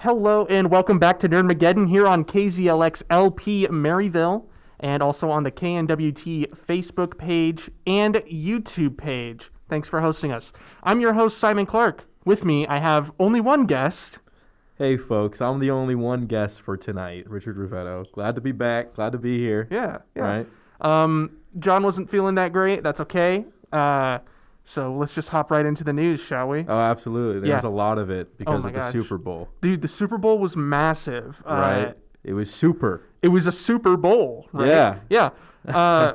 Hello and welcome back to Nerdmageddon here on KZLX LP Maryville and also on the KNWT Facebook page and YouTube page. Thanks for hosting us. I'm your host, Simon Clark. With me, I have only one guest. Hey, folks. I'm the only one guest for tonight, Richard Roveto. Glad to be back. Glad to be here. Yeah. Right? John wasn't feeling that great. That's okay. So let's just hop right into the news, shall we? Oh, absolutely. There's a lot of it because of the Super Bowl. Dude, the Super Bowl was massive. Right? It was super. It was a Super Bowl, right? Yeah.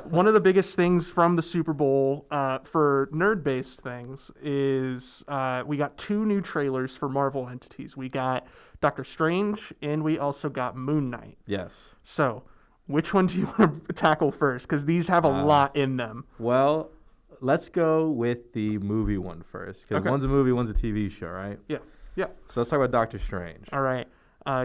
One of the biggest things from the Super Bowl for nerd-based things is we got two new trailers for Marvel entities. We got Doctor Strange, and we also got Moon Knight. Yes. So, which one do you want to tackle first? Because these have a lot in them. Well, let's go with the movie one first. Because one's a movie, one's a TV show, right? Yeah. So let's talk about Doctor Strange. All right.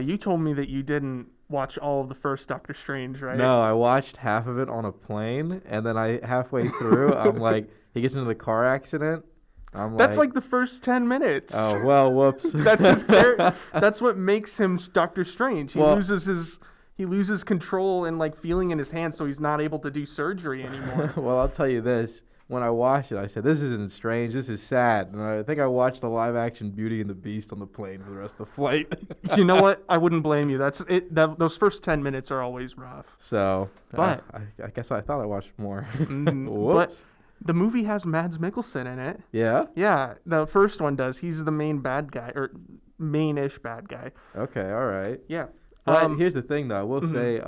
You told me that you didn't watch all of the first Doctor Strange, right? No, I watched half of it on a plane, and then halfway through, I'm like, he gets into the car accident. That's like the first 10 minutes. Oh, well, whoops. That's his character. That's what makes him Doctor Strange. He loses control and like feeling in his hands, so he's not able to do surgery anymore. Well, I'll tell you this. When I watched it, I said, this isn't strange. This is sad. And I think I watched the live-action Beauty and the Beast on the plane for the rest of the flight. You know what? I wouldn't blame you. That's it. Those first 10 minutes are always rough. So, but I guess I thought I watched more. But the movie has Mads Mikkelsen in it. Yeah? Yeah, the first one does. He's the main bad guy, or main-ish bad guy. Okay, all right. Yeah. But here's the thing, though. I will say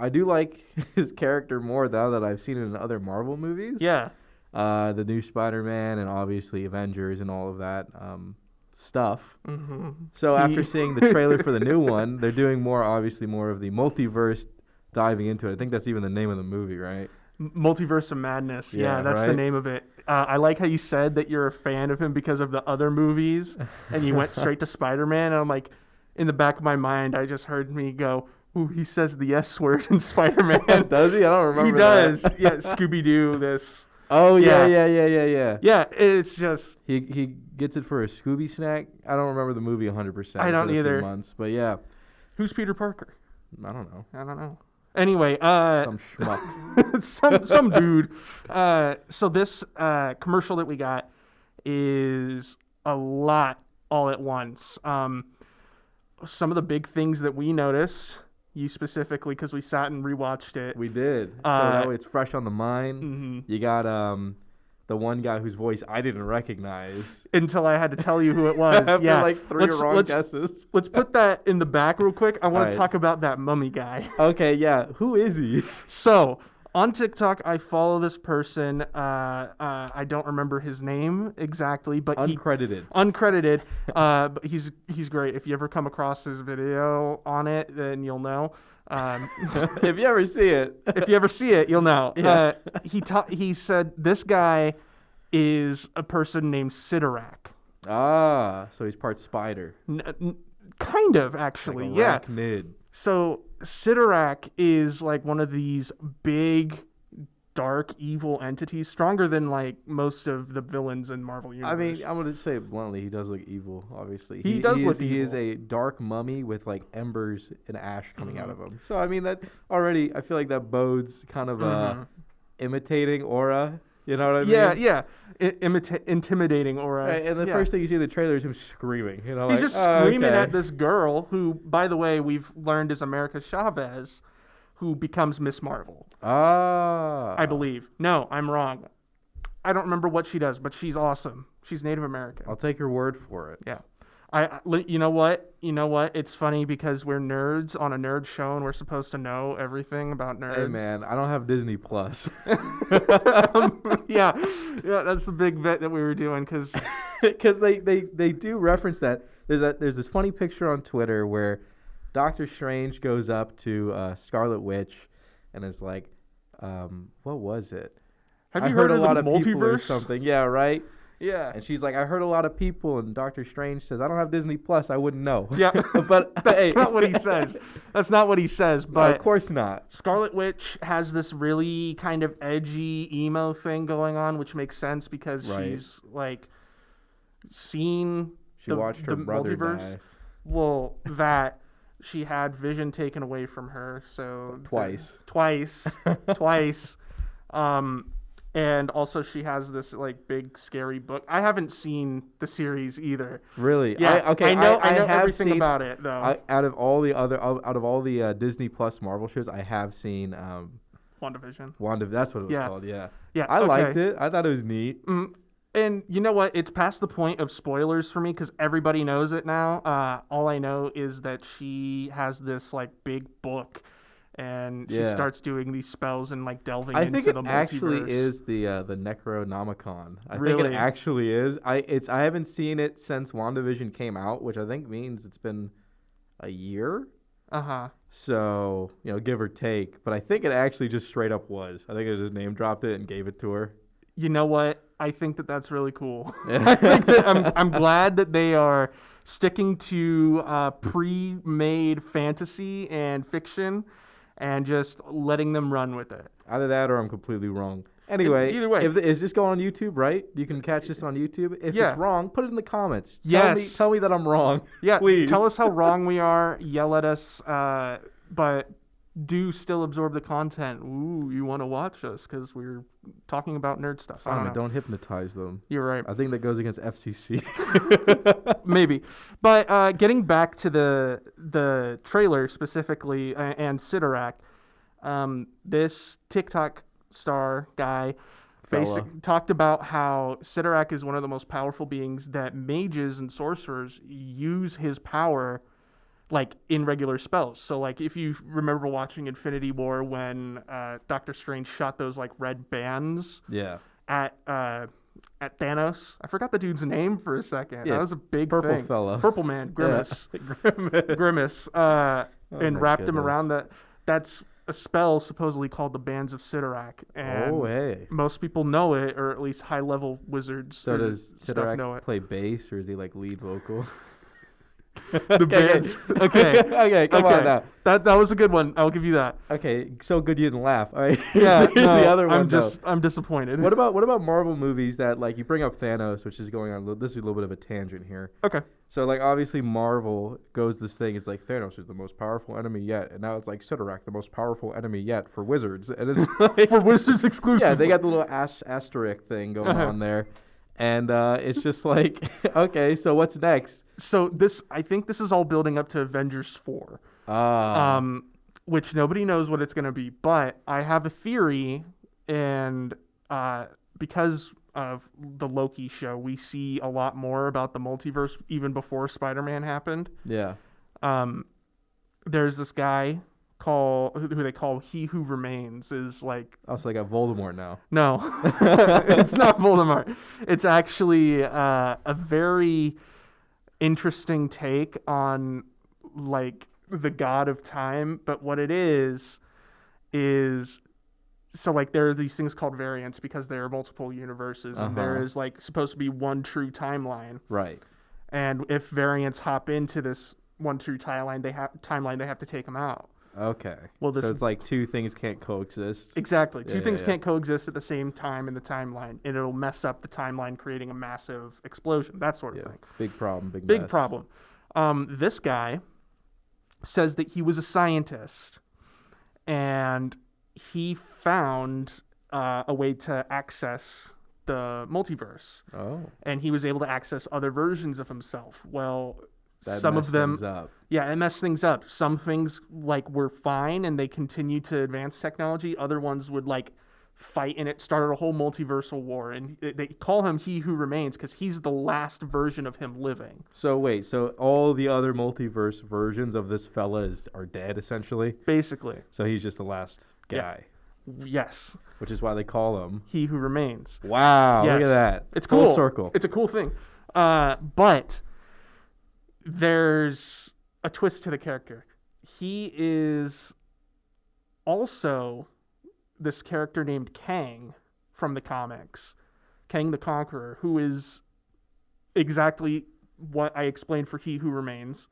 I do like his character more now that I've seen it in other Marvel movies. Yeah. The new Spider-Man and obviously Avengers and all of that stuff. Mm-hmm. So after seeing the trailer for the new one, they're doing more of the multiverse, diving into it. I think that's even the name of the movie, right? Multiverse of Madness. Yeah, that's right? the name of it. I like how you said that you're a fan of him because of the other movies, and you went straight to Spider-Man. And I'm like, in the back of my mind, I just heard me go, ooh, he says the S word in Spider-Man. Does he? I don't remember. He does. Yeah, Scooby-Doo, this. Oh, yeah. Yeah, it's just... He gets it for a Scooby snack. I don't remember the movie 100%. I don't either. Months, but yeah. Who's Peter Parker? I don't know. Anyway, some schmuck. some dude. So this commercial that we got is a lot all at once. Some of the big things that we noticed, you specifically, because we sat and rewatched it. We did. So that way it's fresh on the mind. Mm-hmm. You got the one guy whose voice I didn't recognize. Until I had to tell you who it was. After yeah. like three wrong guesses. Let's put that in the back real quick. I want to talk about that mummy guy. Okay, yeah. Who is he? So, on TikTok, I follow this person. I don't remember his name exactly, but uncredited. But he's great. If you ever come across his video on it, then you'll know. If you ever see it, you'll know. Yeah. He said this guy is a person named Sidorak. Ah, so he's part spider. Kind of, actually. Like yeah. arachnid. So Sidorak is like one of these big, dark, evil entities, stronger than like most of the villains in Marvel Universe. I mean, I'm gonna say it bluntly, he does look evil. Obviously, he does look evil. He is a dark mummy with like embers and ash coming out of him. So I mean, that already, I feel like that bodes kind of a imitating aura. You know what I mean? Yeah. Intimidating aura. Right, and the first thing you see in the trailer is him screaming. You know, he's just screaming at this girl who, by the way, we've learned is America Chavez, who becomes Miss Marvel. Ah. I believe. No, I'm wrong. I don't remember what she does, but she's awesome. She's Native American. I'll take your word for it. Yeah. You know what? It's funny because we're nerds on a nerd show and we're supposed to know everything about nerds. Hey man, I don't have Disney Plus. Yeah, that's the big bet that we were doing because they do reference that. There's this funny picture on Twitter where Doctor Strange goes up to Scarlet Witch and is like, what was it? Have you heard of the multiverse or something? Yeah, right. Yeah. And she's like, I heard a lot of people, and Doctor Strange says, I don't have Disney Plus, I wouldn't know. Yeah. But that's not what he says. That's not what he says, but no, of course not. Scarlet Witch has this really kind of edgy emo thing going on, which makes sense because she's like seen she watched her brother multiverse. die. Well, that she had vision taken away from her, so Twice. Twice. And also she has this like big scary book. I haven't seen the series either. Really? Yeah. I know have everything seen, about it though. out of all the Disney Plus Marvel shows, I have seen WandaVision. That's what it was called. Yeah. Yeah. I liked it. I thought it was neat. And you know what? It's past the point of spoilers for me because everybody knows it now. All I know is that she has this like big book, and she starts doing these spells and like delving into the multiverse. I think it actually is the Necronomicon. I think Really? it actually is. I haven't seen it since WandaVision came out, which I think means it's been a year. So, give or take. But I think it actually just straight up was. I think it just name dropped it and gave it to her. You know what? I think that that's really cool. I think that I'm glad that they are sticking to pre-made fantasy and fiction and just letting them run with it. Either that or I'm completely wrong. Anyway, either way. Is this going on YouTube, right? You can catch this on YouTube. If it's wrong, put it in the comments. Yes. Tell me that I'm wrong. Yeah, please. Tell us how wrong we are. Yell at us. But do still absorb the content. Ooh, you want to watch us because we're talking about nerd stuff. Simon, don't hypnotize them. You're right. I think that goes against FCC. Maybe. But getting back to the trailer specifically and Sidorak, this TikTok star guy talked about how Sidorak is one of the most powerful beings that mages and sorcerers use his power like in regular spells. So like if you remember watching Infinity War when Doctor Strange shot those like red bands at Thanos. I forgot the dude's name for a second. Yeah, that was a big purple thing. fella. Purple man, Grimace. Grimace. And wrapped him around that. That's a spell supposedly called the Bands of Sidorak. And most people know it, or at least high-level wizards. So does Sidorak play bass, or is he like lead vocal? The bands. Okay, come on now. That was a good one. I'll give you that. Okay, so good you didn't laugh. All right. Here's the other one. I'm disappointed. What about Marvel movies that like you bring up Thanos, which is going on? This is a little bit of a tangent here. Okay. So like obviously Marvel goes this thing. It's like Thanos is the most powerful enemy yet, and now it's like Sidorak, the most powerful enemy yet for wizards, and it's like, for wizards exclusive. Yeah, they got the little asterisk thing going on there. And it's just like, okay, so what's next? So I think this is all building up to Avengers 4, which nobody knows what it's going to be. But I have a theory, and because of the Loki show, we see a lot more about the multiverse even before Spider-Man happened. Yeah. There's this guy who they call He Who Remains is like... Oh, so they got Voldemort now. No, it's not Voldemort. It's actually a very interesting take on like the god of time. But what it is so like there are these things called variants because there are multiple universes and there is like supposed to be one true timeline. Right. And if variants hop into this one true timeline, they have to take them out. Okay. Well, so it's like two things can't coexist. Exactly. Two things can't coexist at the same time in the timeline, and it'll mess up the timeline, creating a massive explosion, that sort of thing. Big problem. Big problem. This guy says that he was a scientist, and he found a way to access the multiverse. Oh. And he was able to access other versions of himself. Well... That some of them, it messed things up. Some things like were fine and they continued to advance technology. Other ones would like fight and it started a whole multiversal war. And they call him He Who Remains because he's the last version of him living. So wait, so all the other multiverse versions of this fella are dead essentially? Basically. So he's just the last guy. Yeah. Yes. Which is why they call him He Who Remains. Wow, look at that. It's cool. Full circle. It's a cool thing. But there's a twist to the character. He is also this character named Kang from the comics. Kang the Conqueror, who is exactly what I explained for He Who Remains.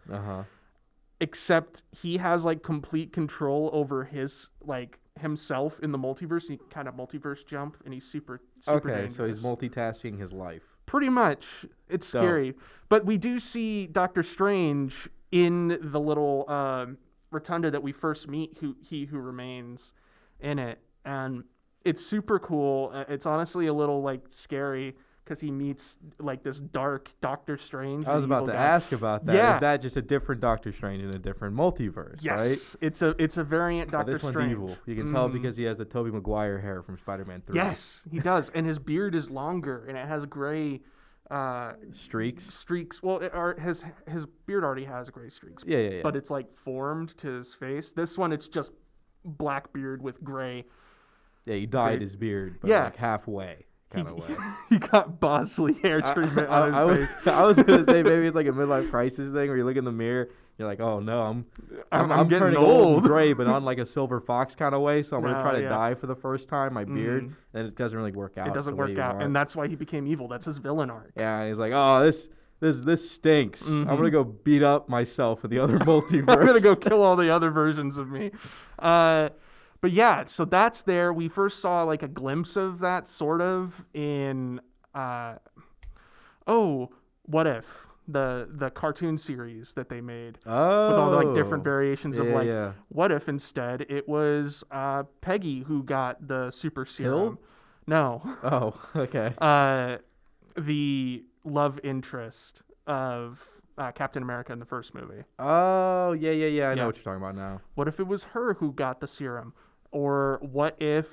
Except he has like complete control over his like himself in the multiverse. He can kind of multiverse jump and he's super dangerous. So he's multitasking his life. Pretty much. It's scary. But we do see Doctor Strange in the little rotunda that we first meet who remains in it, and it's super cool. It's honestly a little like scary because he meets like this dark Doctor Strange. I was about to ask about that. Yeah. Is that just a different Doctor Strange in a different multiverse? Yes, right? it's a variant Doctor This Strange. one's evil. You can tell because he has the Tobey Maguire hair from Spider-Man 3. Yes, he does, and his beard is longer and it has gray streaks. Well, his beard already has gray streaks. Yeah. But it's like formed to his face. This one, it's just black beard with gray. Yeah, he dyed his beard, but like halfway kind of way. He got Bosley hair treatment on his face. I was gonna say maybe it's like a midlife crisis thing where you look in the mirror, you're like, oh no, I'm getting turning old. and gray, but on like a silver fox kind of way. So I'm gonna try to yeah. dye for the first time my beard, and it doesn't really work out. It doesn't work out, and that's why he became evil. That's his villain arc. Yeah, and he's like, oh, this stinks. I'm gonna go beat up myself in the other multiverse. I'm gonna go kill all the other versions of me. But yeah, so that's there. We first saw like a glimpse of that sort of in What If? The cartoon series that they made. Oh. With all the like different variations of like yeah. what if instead it was Peggy who got the super serum. Hill? No. Oh, okay. The love interest of Captain America in the first movie. Oh, yeah. I know what you're talking about now. What if it was her who got the serum? Or what if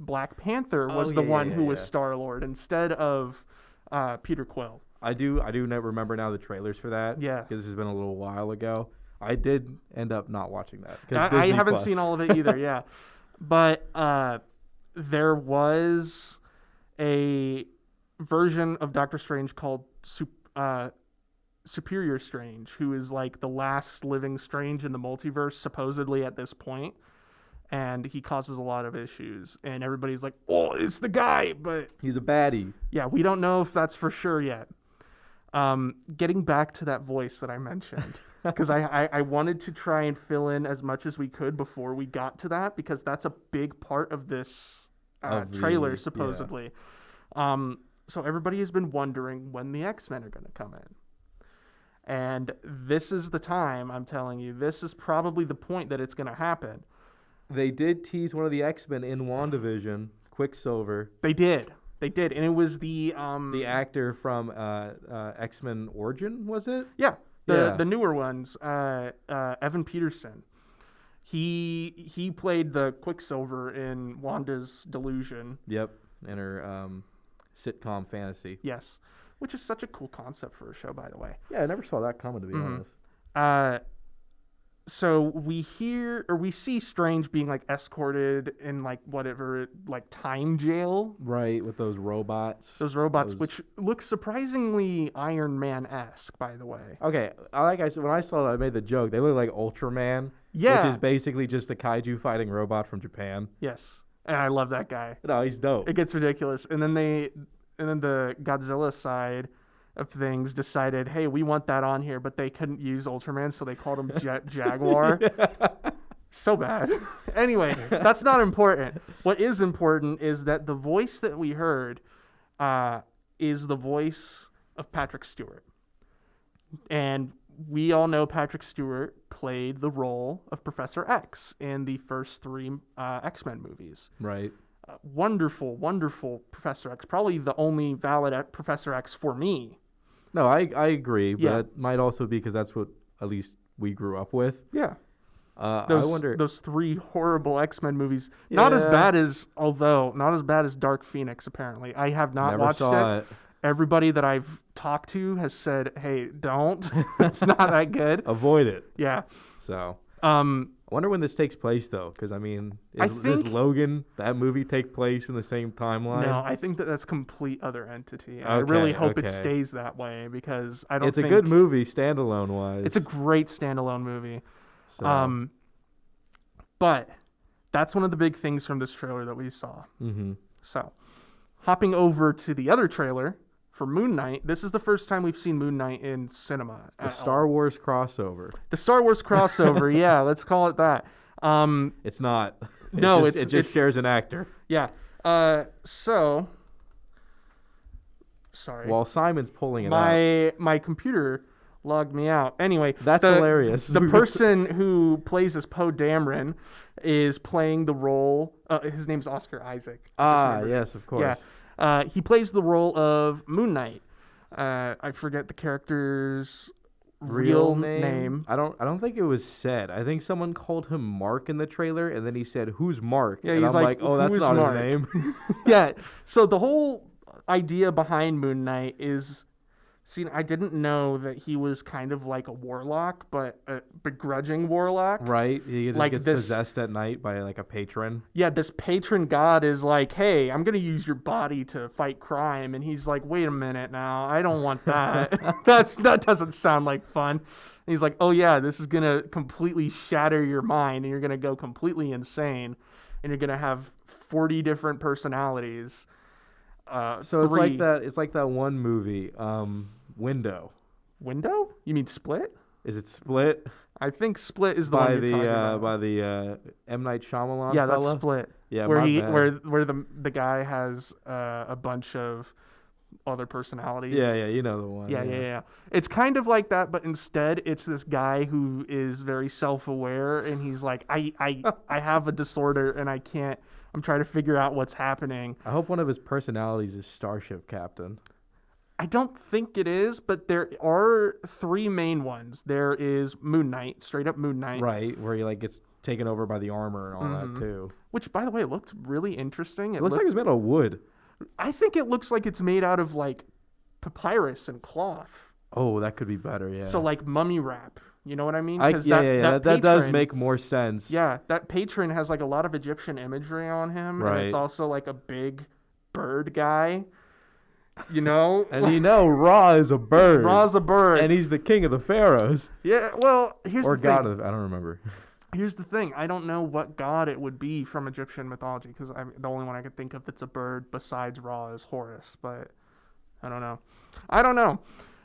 Black Panther was the one who was Star-Lord instead of Peter Quill? I do remember now the trailers for that. Yeah. Because this has been a little while ago. I did end up not watching that. I haven't seen all of it either, yeah. But there was a version of Doctor Strange called Superior Strange, who is like the last living Strange in the multiverse, supposedly at this point, and he causes a lot of issues. And everybody's like, "Oh, it's the guy," but he's a baddie. Yeah, we don't know if that's for sure yet. Getting back to that voice that I mentioned, because I wanted to try and fill in as much as we could before we got to that, because that's a big part of this trailer, supposedly. Yeah. So everybody has been wondering when the X-Men are going to come in. And this is the time, I'm telling you. This is probably the point that it's going to happen. They did tease one of the X-Men in WandaVision, Quicksilver. They did. And it was the actor from X-Men Origin, was it? Yeah. The newer ones, Evan Peterson. He played the Quicksilver in Wanda's Delusion. Yep, in her sitcom fantasy. Yes, which is such a cool concept for a show, by the way. Yeah, I never saw that coming, to be honest. So we see Strange being like escorted in like whatever like time jail. Right, with those robots. Which look surprisingly Iron Man-esque, by the way. Okay, like I said, when I saw that, I made the joke. They look like Ultraman. Yeah. Which is basically just a kaiju fighting robot from Japan. Yes. And I love that guy. No, he's dope. It gets ridiculous. And then the Godzilla side of things decided, hey, we want that on here, but they couldn't use Ultraman, so they called him Jaguar. So bad. Anyway, that's not important. What is important is that the voice that we heard is the voice of Patrick Stewart. And we all know Patrick Stewart played the role of Professor X in the first 3 X-Men movies. Right. Wonderful, wonderful Professor X. Probably the only valid Professor X for me. No, I agree, but it might also be because that's what at least we grew up with. Yeah. I wonder those 3 horrible X-Men movies. Yeah. Not as bad as Dark Phoenix. Apparently, I have not watched it. Everybody that I've talked to has said, "Hey, don't. It's not that good. Avoid it." Yeah. So, I wonder when this takes place, though, because does Logan, that movie, take place in the same timeline? No, I think that's complete other entity. I really hope it stays that way because I don't. It's a good movie, standalone wise. It's a great standalone movie. So. But that's one of the big things from this trailer that we saw. Mm-hmm. So, hopping over to the other trailer for Moon Knight. This is the first time we've seen Moon Knight in cinema. The Star Wars crossover. The Star Wars crossover, yeah, let's call it that. It's not. It just shares an actor. Yeah. So, sorry. While Simon's pulling it up. My computer Log me out. Anyway, That's hilarious. The person who plays as Poe Dameron is playing the role. His name's Oscar Isaac. Yes, of course. Yeah. He plays the role of Moon Knight. I forget the character's real name. I don't think it was said. I think someone called him Mark in the trailer, and then he said, "Who's Mark?" Yeah, and he's I'm like, "Oh, that's "Who is not Mark?" his name." Yeah. So the whole idea behind Moon Knight is, see, I didn't know that he was kind of like a warlock, but a begrudging warlock. Right? He just Like gets this- possessed at night by like a patron. Yeah, this patron god is like, hey, I'm going to use your body to fight crime. And he's like, wait a minute now. I don't want that. That doesn't sound like fun. And he's like, oh, yeah, this is going to completely shatter your mind. And you're going to go completely insane. And you're going to have 40 different personalities. So it's like that one movie, Window. Window? You mean Split? Is it Split? I think Split is the one you're talking about. By the M. Night Shyamalan Yeah, fella? that's Split. Yeah, where my bad. where the guy has a bunch of other personalities. Yeah, you know the one. Yeah. It's kind of like that, but instead it's this guy who is very self-aware, and he's like, I have a disorder, and I'm trying to figure out what's happening. I hope one of his personalities is Starship Captain. I don't think it is, but there are three main ones. There is Moon Knight, straight up Moon Knight. Right, where he like gets taken over by the armor and all that too. Which, by the way, looked really interesting. It looks like it's made of wood. I think it looks like it's made out of like papyrus and cloth. Oh, that could be better, yeah. So like mummy wrap. You know what I mean? That does make more sense. Yeah, that patron has like a lot of Egyptian imagery on him. Right. And it's also like a big bird guy. You know? And Ra is a bird. Ra's a bird. And he's the king of the pharaohs. Yeah, well, here's or the god thing. of, I don't remember. Here's the thing. I don't know what god it would be from Egyptian mythology, because the only one I could think of that's a bird besides Ra is Horus, but I don't know.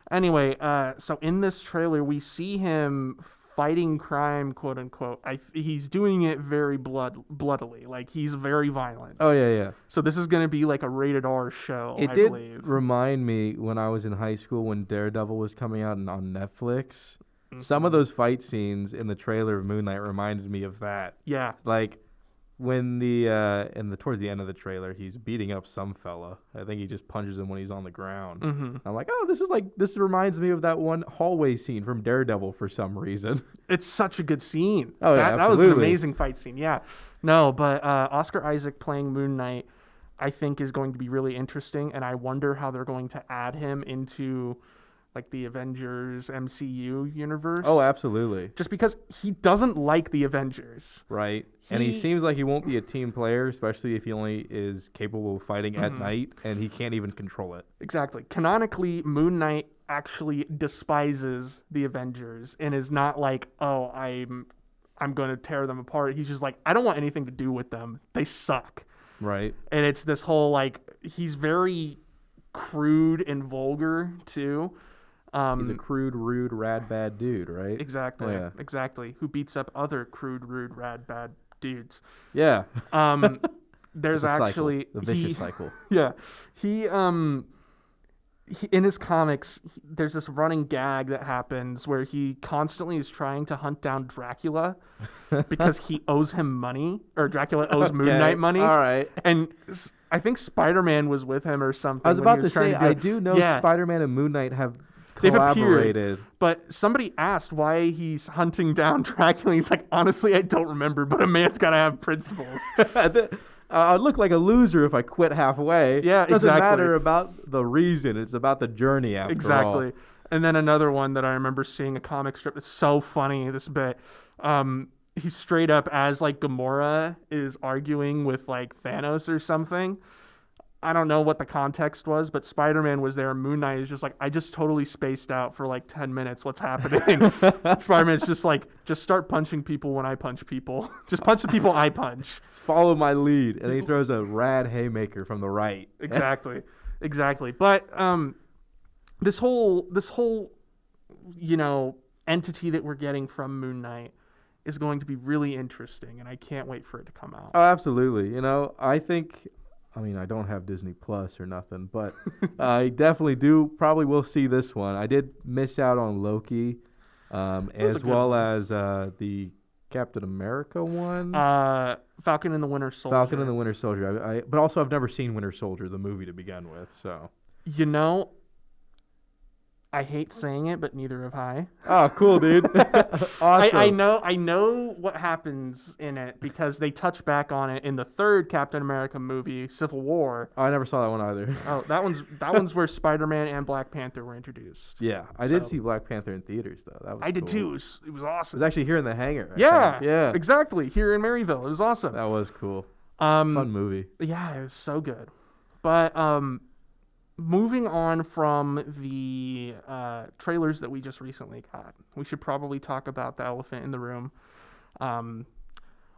Anyway, so in this trailer, we see him fighting crime, quote unquote. He's doing it very bloodily. Like, he's very violent. Oh, yeah. So this is going to be like a rated R show, I did believe. remind me when I was in high school when Daredevil was coming out on Netflix. Some of those fight scenes in the trailer of Moon Knight reminded me of that. Yeah. Like when towards the end of the trailer, he's beating up some fella. I think he just punches him when he's on the ground. Mm-hmm. I'm like, oh, this reminds me of that one hallway scene from Daredevil for some reason. It's such a good scene. Oh, yeah, that was an absolutely. amazing fight scene. Yeah. No, but Oscar Isaac playing Moon Knight, I think, is going to be really interesting, and I wonder how they're going to add him into like the Avengers MCU universe. Oh, absolutely. Just because he doesn't like the Avengers. Right. And he seems like he won't be a team player, especially if he only is capable of fighting at night and he can't even control it. Exactly. Canonically, Moon Knight actually despises the Avengers and is not like, oh, I'm going to tear them apart. He's just like, I don't want anything to do with them. They suck. Right. And it's this whole, like, he's very crude and vulgar, too. He's a crude, rude, rad, bad dude, right? Exactly. Yeah. Exactly. Who beats up other crude, rude, rad, bad dudes. Yeah. There's actually the vicious cycle. Yeah. He in his comics, there's this running gag that happens where he constantly is trying to hunt down Dracula because he owes him money, or Dracula owes Moon Knight money. All right. And I think Spider-Man was with him or something. I was when he about to trying say, do I it. do know Yeah. Spider-Man and Moon Knight have They've collaborated. appeared, but somebody asked why he's hunting down Dracula. He's like, honestly, I don't remember, but a man's got to have principles. I'd look like a loser if I quit halfway. Yeah, It doesn't exactly. matter about the reason. It's about the journey after all. Exactly. And then another one that I remember seeing a comic strip. It's so funny, this bit. He's straight up, as like Gamora is arguing with like Thanos or something. I don't know what the context was, but Spider-Man was there. Moon Knight is just like, I just totally spaced out for like 10 minutes. What's happening? Spider-Man's just like, just start punching people when I punch people. Just punch the people I punch. Follow my lead. And he throws a rad haymaker from the right. Exactly. But this whole entity that we're getting from Moon Knight is going to be really interesting, and I can't wait for it to come out. Oh, absolutely. I think I mean, I don't have Disney Plus or nothing, but I definitely probably will see this one. I did miss out on Loki, as well as the Captain America one. Falcon and the Winter Soldier. Falcon and the Winter Soldier. But also, I've never seen Winter Soldier, the movie, to begin with. So, I hate saying it, but neither have I. Oh, cool, dude. Awesome. I know what happens in it because they touch back on it in the third Captain America movie, Civil War. Oh, I never saw that one either. Oh, that one's where Spider-Man and Black Panther were introduced. Yeah, I did see Black Panther in theaters though. That was I did cool. too. It was awesome. It was actually here in the hangar. Yeah, exactly. Here in Maryville, it was awesome. That was cool. Fun movie. Yeah, it was so good. But moving on from the trailers that we just recently got, we should probably talk about the elephant in the room.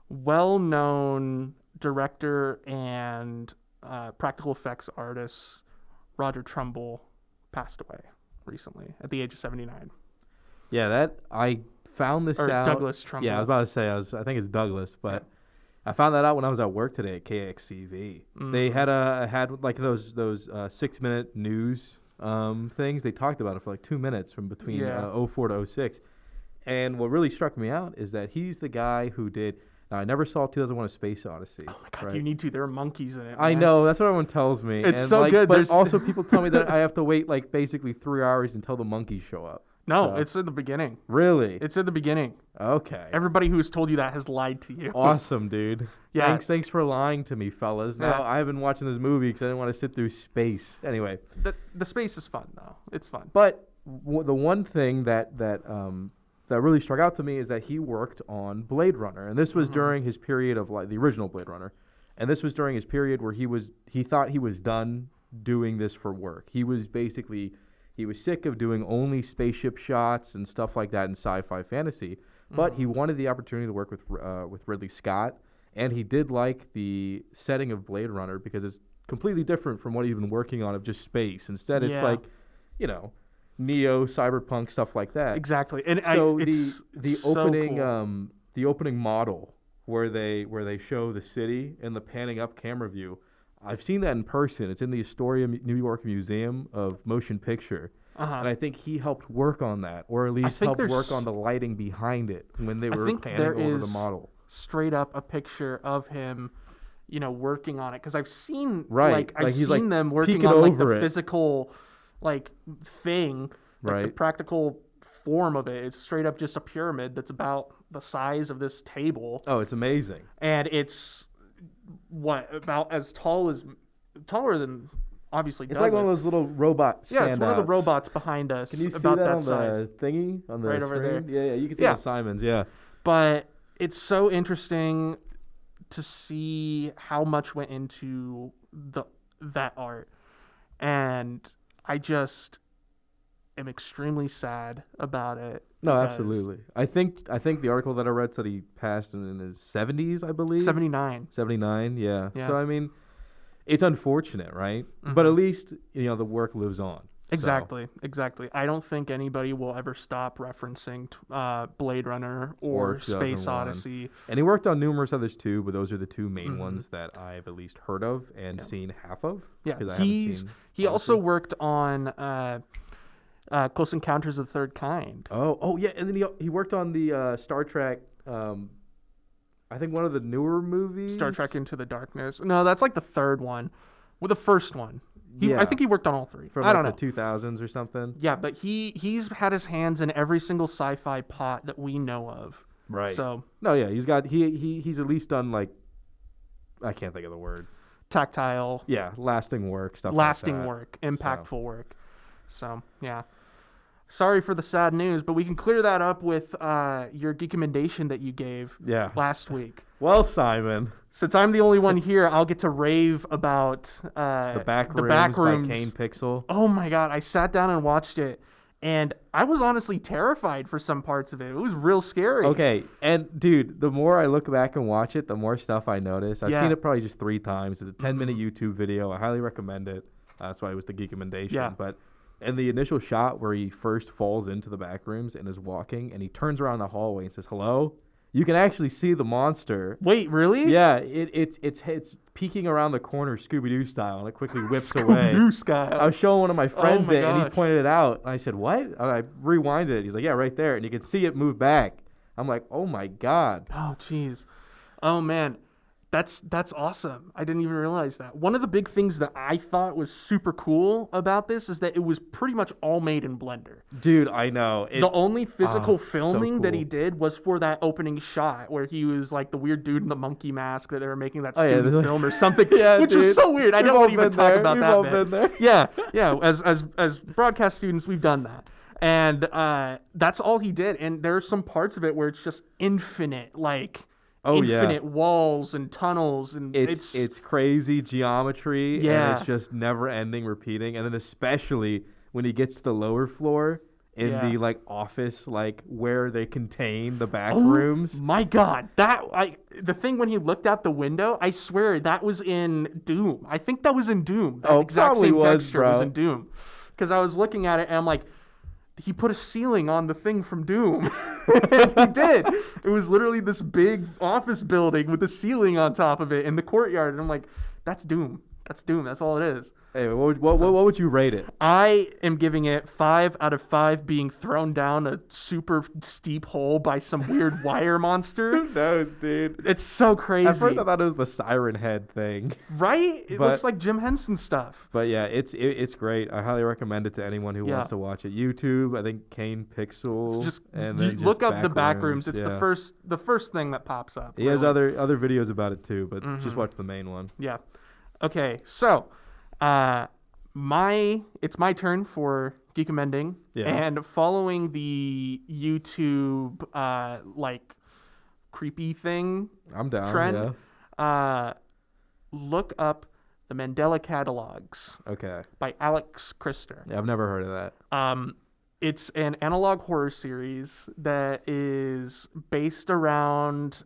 Well-known director and practical effects artist Roger Trumbull passed away recently at the age of 79. Yeah, that I found this out. Douglas Trumbull. Yeah, I was about to say I think it's Douglas, but. Yeah. I found that out when I was at work today at KXCV. They had like those 6-minute news things. They talked about it for like 2 minutes from between 04 to 06. And what really struck me out is that he's the guy who did. Now, I never saw 2001: A Space Odyssey. Oh my God, right? You need to. There are monkeys in it. Man. I know. That's what everyone tells me. It's so good. But also people tell me that I have to wait like basically 3 hours until the monkeys show up. No, it's in the beginning. Really? It's in the beginning. Okay. Everybody who has told you that has lied to you. Awesome, dude. Yeah. Thanks for lying to me, fellas. Now I've been watching this movie because I didn't want to sit through space. Anyway. The space is fun, though. It's fun. But the one thing that really struck out to me is that he worked on Blade Runner. And this was during his period of like the original Blade Runner. And this was during his period where he thought he was done doing this for work. He was sick of doing only spaceship shots and stuff like that in sci-fi fantasy, but he wanted the opportunity to work with Ridley Scott, and he did like the setting of Blade Runner because it's completely different from what he'd been working on of just space. Instead, it's like, neo cyberpunk stuff like that. Exactly, and so the opening cool. The opening model where they show the city and the panning up camera view. I've seen that in person. It's in the Astoria, New York Museum of Motion Picture. And I think he helped work on that, or at least helped work on the lighting behind it when they were panning over the model. Straight up a picture of him, working on it. Because I've seen, I've seen seen them working on the physical, thing, the practical form of it. It's straight up just a pyramid that's about the size of this table. Oh, it's amazing. And it's about taller than obviously it's Douglas. like one of those little robot standouts. Yeah, it's one of the robots behind us. Can you see about that on size. The thingy on the right screen? over there? Yeah, you can see the Simons. Yeah, but it's so interesting to see how much went into that art, and I just am extremely sad about it. No, absolutely. I think the article that I read said he passed in his 70s, I believe. 79. 79, yeah. So, I mean, it's unfortunate, right? But at least, the work lives on. Exactly. I don't think anybody will ever stop referencing Blade Runner or Space Odyssey. And he worked on numerous others too, but those are the two main ones that I've at least heard of and seen half of. Yeah, he also worked on Close Encounters of the Third Kind. Oh yeah, and then he worked on the Star Trek. I think one of the newer movies. Star Trek Into the Darkness. No, that's like the third one. Well, the first one. I think he worked on all three. From I don't know. The 2000s or something. Yeah, but he's had his hands in every single sci-fi pot that we know of. Right. So no, yeah, he's at least done I can't think of the word. Tactile. Yeah, lasting work, stuff lasting like that. work, impactful work. So, yeah. Sorry for the sad news, but we can clear that up with your geekamendation that you gave last week. Well, Simon. Since I'm the only one here, I'll get to rave about the back rooms by Kane Pixel. Oh, my God. I sat down and watched it, and I was honestly terrified for some parts of it. It was real scary. Okay, and, dude, the more I look back and watch it, the more stuff I notice. I've seen it probably just 3 times. It's a 10-minute YouTube video. I highly recommend it. That's why it was the geekamendation. Yeah. But... And the initial shot where he first falls into the back rooms and is walking, and he turns around the hallway and says, "Hello," You can actually see the monster. Wait, really? Yeah, it's peeking around the corner Scooby-Doo style, and it quickly whips away. Scooby-Doo style. I was showing one of my friends my it, and he gosh. pointed it out. And I said, what? And I rewinded it. He's like, yeah, right there. And you can see it move back. I'm like, oh, my God. Oh, jeez. Oh, man. That's awesome. I didn't even realize that. One of the big things that I thought was super cool about this is that it was pretty much all made in Blender. Dude, I know. The only physical filming that cool. he did was for that opening shot where he was like the weird dude in the monkey mask that they were making that student film or something, which was so weird. I don't want to even talk about that. We've all been there. Yeah. As broadcast students, we've done that. And that's all he did. And there's some parts of it where it's just infinite, infinite walls and tunnels, and it's crazy geometry, Yeah. and it's just never ending repeating. And then especially when he gets to the lower floor in the office, where they contain the back rooms. My God, the thing when he looked out the window, I swear that was in Doom. I think that was in Doom. That exact probably same was, texture bro. was in Doom, because I was looking at it and I'm like, he put a ceiling on the thing from Doom. And he did. It was literally this big office building with a ceiling on top of it in the courtyard. And I'm like, that's Doom. That's Doom. That's all it is. Hey, what would you rate it? I am giving it 5 out of 5 being thrown down a super steep hole by some weird wire monster. Who knows, dude? It's so crazy. At first I thought it was the Siren Head thing. Right? It looks like Jim Henson stuff. But yeah, it's great. I highly recommend it to anyone who wants to watch it. YouTube, I think Kane Pixel. Look up the back rooms. It's yeah. the first thing that pops up. He has other videos about it too, but just watch the main one. Yeah. Okay, so it's my turn for Geek Amending, and following the YouTube creepy thing I'm down, trend, yeah. Look up the Mandela Catalogs. Okay. By Alex Krister. Yeah, I've never heard of that. It's an analog horror series that is based around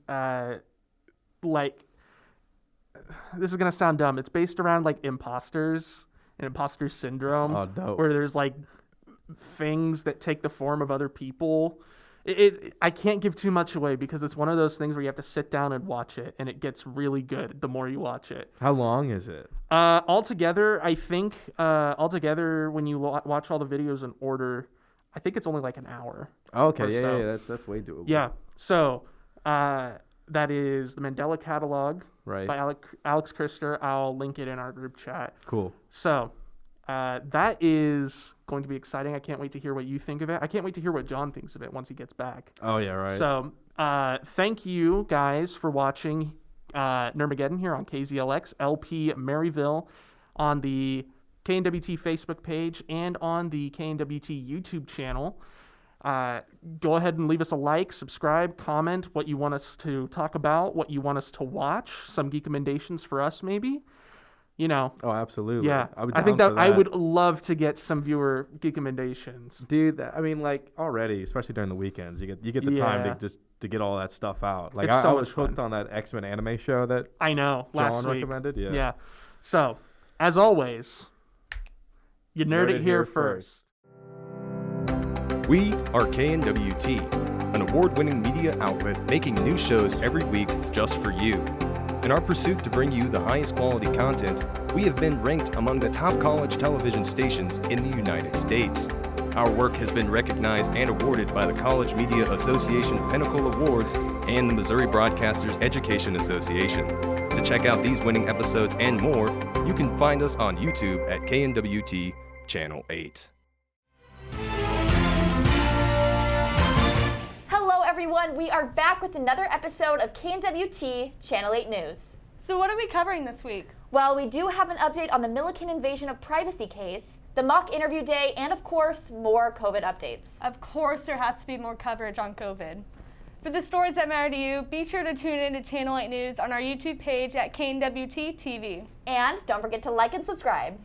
this is gonna sound dumb. It's based around imposters and imposter syndrome. Oh, dope. Where there's things that take the form of other people. I can't give too much away because it's one of those things where you have to sit down and watch it, and it gets really good the more you watch it. How long is it? Altogether, I think when you watch all the videos in order, I think it's only an hour. Okay, yeah, that's way doable. Yeah. So that is the Mandela Catalog by Alex Krister. I'll link it in our group chat. Cool. So that is going to be exciting. I can't wait to hear what you think of it. I can't wait to hear what John thinks of it once he gets back. Oh, yeah, right. So thank you guys for watching Nerdmageddon here on KZLX LP Maryville on the KNWT Facebook page and on the KNWT YouTube channel. Go ahead and leave us a like, subscribe, comment what you want us to talk about, what you want us to watch, some geek emendations for us maybe. Oh, absolutely. Yeah, I think that I would love to get some viewer geek emendations. Dude, I mean, already, especially during the weekends, you get the time to get all that stuff out. I was hooked on that X-Men anime show that I know last John week recommended. Yeah. So, as always, you nerd it here first. We are KNWT, an award-winning media outlet making new shows every week just for you. In our pursuit to bring you the highest quality content, we have been ranked among the top college television stations in the United States. Our work has been recognized and awarded by the College Media Association Pinnacle Awards and the Missouri Broadcasters Education Association. To check out these winning episodes and more, you can find us on YouTube at KNWT Channel 8. Hello everyone, we are back with another episode of KNWT Channel 8 News. So what are we covering this week? Well, we do have an update on the Milliken invasion of privacy case, the mock interview day, and of course, more COVID updates. Of course there has to be more coverage on COVID. For the stories that matter to you, be sure to tune in to Channel 8 News on our YouTube page at KNWT TV. And don't forget to like and subscribe.